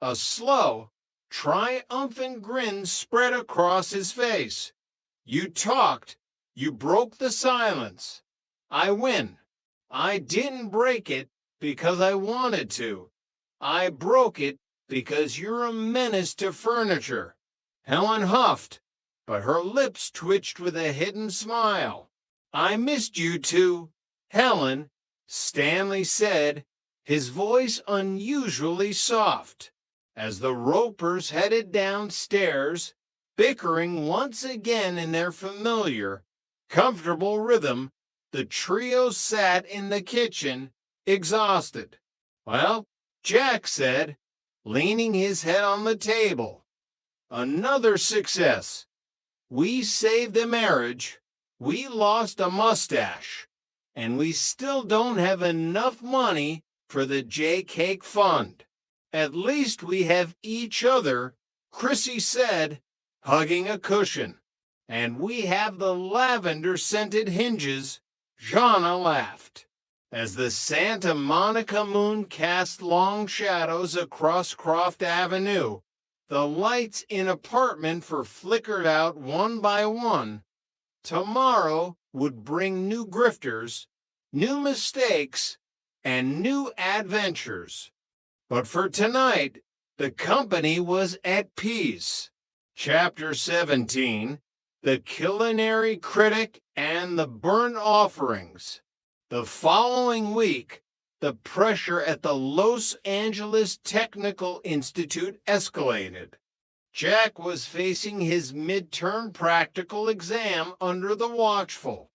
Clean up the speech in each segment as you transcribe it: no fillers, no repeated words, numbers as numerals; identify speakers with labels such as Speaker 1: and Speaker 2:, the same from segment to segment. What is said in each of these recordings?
Speaker 1: A slow, triumphant grin spread across his face. You talked. You broke the silence. I win. I didn't break it because I wanted to. I broke it because you're a menace to furniture. Helen huffed, but her lips twitched with a hidden smile. I missed you too, Helen, Stanley said, his voice unusually soft. As the Ropers headed downstairs, bickering once again in their familiar, comfortable rhythm, the trio sat in the kitchen, exhausted. Well, Jack said, leaning his head on the table, another success. We saved a marriage, we lost a mustache, and we still don't have enough money for the J-Cake Fund. At least we have each other, Chrissy said, hugging a cushion. And we have the lavender-scented hinges, Jana laughed. As the Santa Monica moon cast long shadows across Croft Avenue, the lights in apartment flickered out one by one. Tomorrow would bring new grifters, new mistakes, and new adventures. But for tonight, the company was at peace. Chapter 17, The Culinary Critic and the Burnt Offerings. The following week, the pressure at the Los Angeles Technical Institute escalated. Jack was facing his midterm practical exam under the watchful,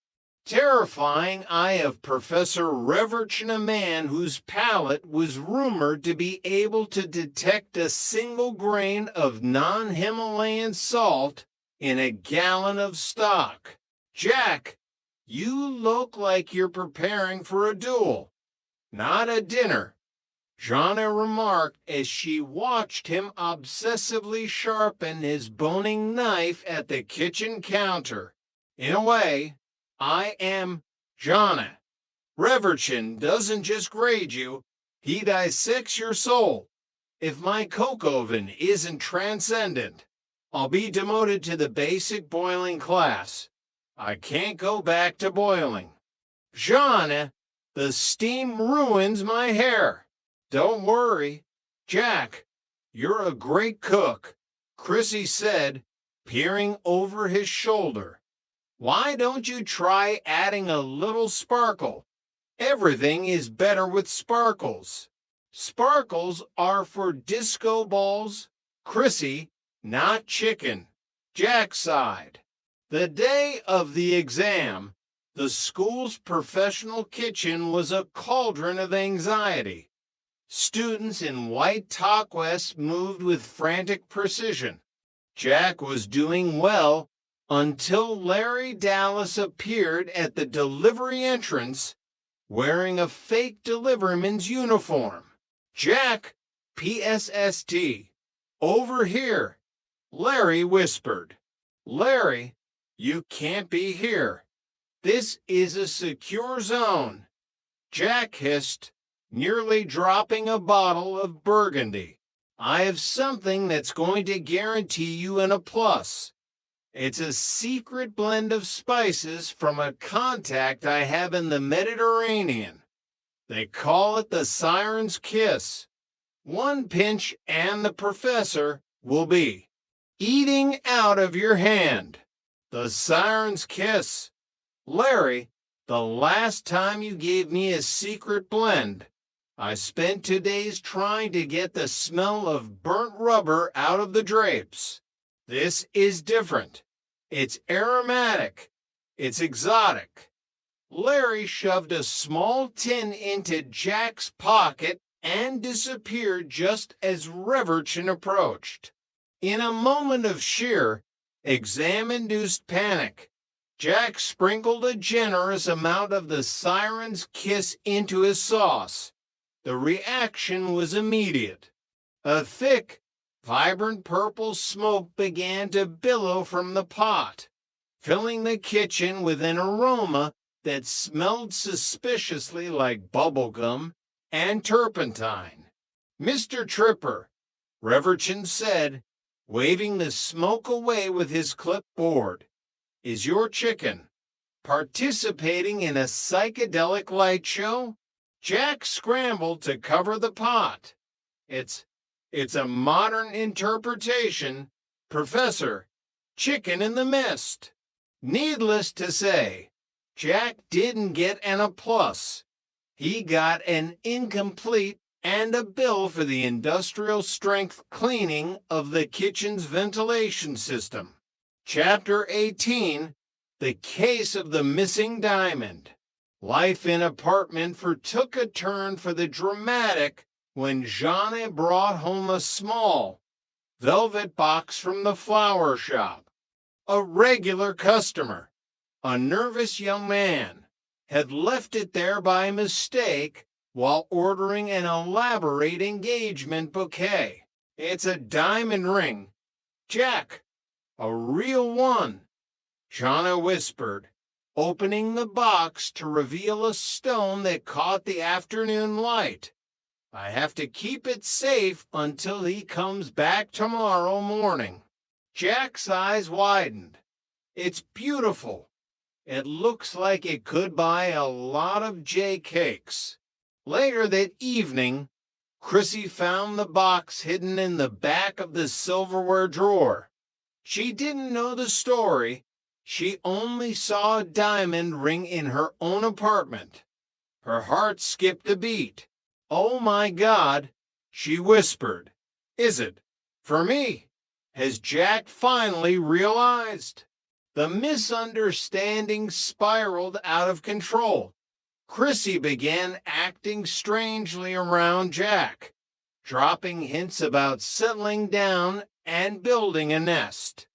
Speaker 1: terrifying eye of Professor Reverchin, a man whose palate was rumored to be able to detect a single grain of non-Himalayan salt in a gallon of stock. Jack, you look like you're preparing for a duel, not a dinner, Jana remarked as she watched him obsessively sharpen his boning knife at the kitchen counter. In a way, I am Jana. Reverchin doesn't just grade you, he dissects your soul. If my coke oven isn't transcendent, I'll be demoted to the basic boiling class. I can't go back to boiling. Jana, the steam ruins my hair. Don't worry, Jack, you're a great cook, Chrissy said, peering over his shoulder. Why don't you try adding a little sparkle? Everything is better with sparkles. Sparkles are for disco balls, Chrissy, not chicken. Jack sighed. The day of the exam, the school's professional kitchen was a cauldron of anxiety. Students in white Talkwests moved with frantic precision. Jack was doing well until Larry Dallas appeared at the delivery entrance wearing a fake deliverman's uniform. Jack, PSST, over here, Larry whispered. Larry, you can't be here. This is a secure zone. Jack hissed, nearly dropping a bottle of Burgundy. I have something that's going to guarantee you an A+. It's a secret blend of spices from a contact I have in the Mediterranean. They call it the Siren's Kiss. One pinch and the professor will be eating out of your hand. The Siren's Kiss. Larry, the last time you gave me a secret blend, I spent 2 days trying to get the smell of burnt rubber out of the drapes. This is different. It's aromatic. It's exotic. Larry shoved a small tin into Jack's pocket and disappeared just as Reverchin approached. In a moment of sheer, exam-induced panic, Jack sprinkled a generous amount of the Siren's Kiss into his sauce. The reaction was immediate. A thick, vibrant purple smoke began to billow from the pot, filling the kitchen with an aroma that smelled suspiciously like bubblegum and turpentine. Mr. Tripper, Reverchon said, waving the smoke away with his clipboard. Is your chicken participating in a psychedelic light show? Jack scrambled to cover the pot. It's a modern interpretation, Professor. Chicken in the mist. Needless to say, Jack didn't get an A+. He got an incomplete and a bill for the industrial strength cleaning of the kitchen's ventilation system. Chapter 18, The Case of the Missing Diamond. Life in apartment took a turn for the dramatic when Jeanne brought home a small velvet box from the flower shop. A regular customer, a nervous young man, had left it there by mistake while ordering an elaborate engagement bouquet. It's a diamond ring. Jack, a real one, Shauna whispered, opening the box to reveal a stone that caught the afternoon light. I have to keep it safe until he comes back tomorrow morning. Jack's eyes widened. It's beautiful. It looks like it could buy a lot of J cakes. Later that evening, Chrissy found the box hidden in the back of the silverware drawer. She didn't know the story. She only saw a diamond ring in her own apartment. Her heart skipped a beat. Oh my God, she whispered. Is it for me? Has Jack finally realized? The misunderstanding spiraled out of control. Chrissy began acting strangely around Jack, dropping hints about settling down and building a nest.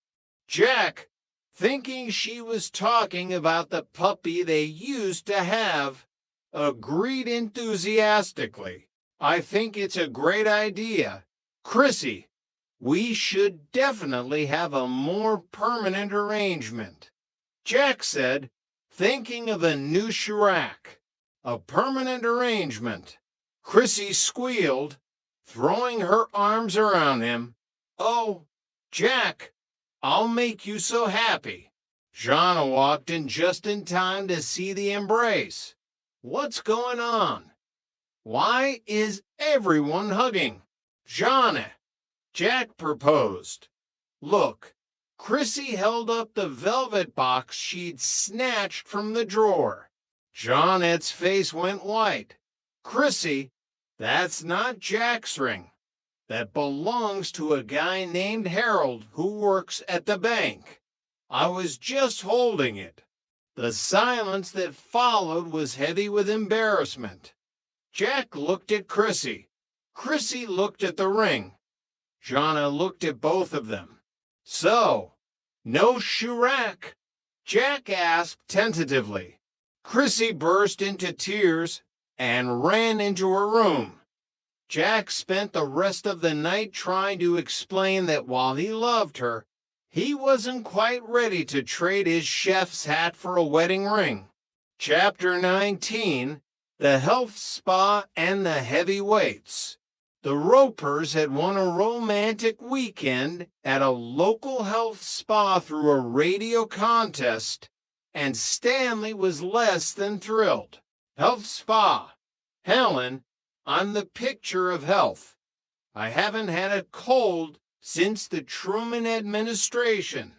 Speaker 1: Jack, thinking she was talking about the puppy they used to have, agreed enthusiastically. I think it's a great idea. Chrissy, we should definitely have a more permanent arrangement. Jack said, thinking of a new Chirac. A permanent arrangement. Chrissy squealed, throwing her arms around him. Oh, Jack, I'll make you so happy. Jana walked in just in time to see the embrace. What's going on? Why is everyone hugging? Jana, Jack proposed. Look, Chrissy held up the velvet box she'd snatched from the drawer. Jeanette's face went white. Chrissy, that's not Jack's ring. That belongs to a guy named Harold who works at the bank. I was just holding it. The silence that followed was heavy with embarrassment. Jack looked at Chrissy. Chrissy looked at the ring. Jana looked at both of them. So, no Chirac? Jack asked tentatively. Chrissy burst into tears and ran into her room. Jack spent the rest of the night trying to explain that while he loved her, he wasn't quite ready to trade his chef's hat for a wedding ring. Chapter 19, The Health Spa and the Heavyweights. The Ropers had won a romantic weekend at a local health spa through a radio contest, and Stanley was less than thrilled. Health spa. Helen, I'm the picture of health. I haven't had a cold since the Truman administration.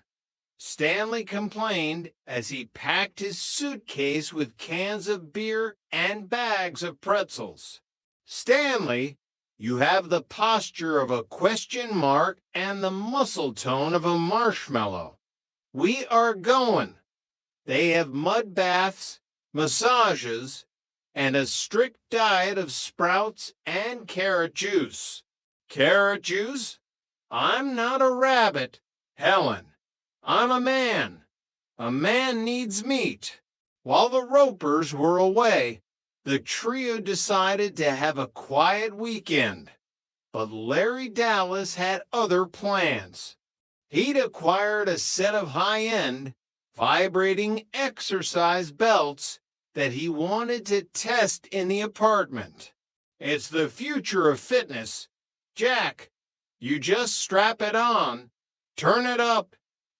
Speaker 1: Stanley complained as he packed his suitcase with cans of beer and bags of pretzels. Stanley, you have the posture of a question mark and the muscle tone of a marshmallow. We are going. They have mud baths, massages, and a strict diet of sprouts and carrot juice. Carrot juice? I'm not a rabbit, Helen. I'm a man. A man needs meat. While the Ropers were away, the trio decided to have a quiet weekend. But Larry Dallas had other plans. He'd acquired a set of high-end, vibrating exercise belts that he wanted to test in the apartment. It's the future of fitness. Jack, You just strap it on, turn it up,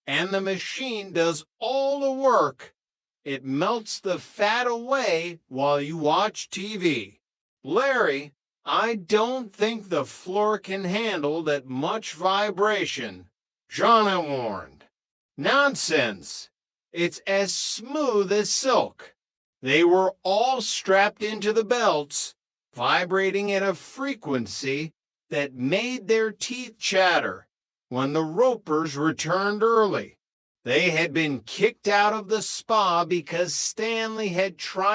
Speaker 1: and the machine does all the work. It melts the fat away while you watch TV. Larry, I don't think the floor can handle that much vibration, Jonna warned. Nonsense! It's as smooth as silk. They were all strapped into the belts, vibrating at a frequency that made their teeth chatter when the ropers returned early. They had been kicked out of the spa because Stanley had tried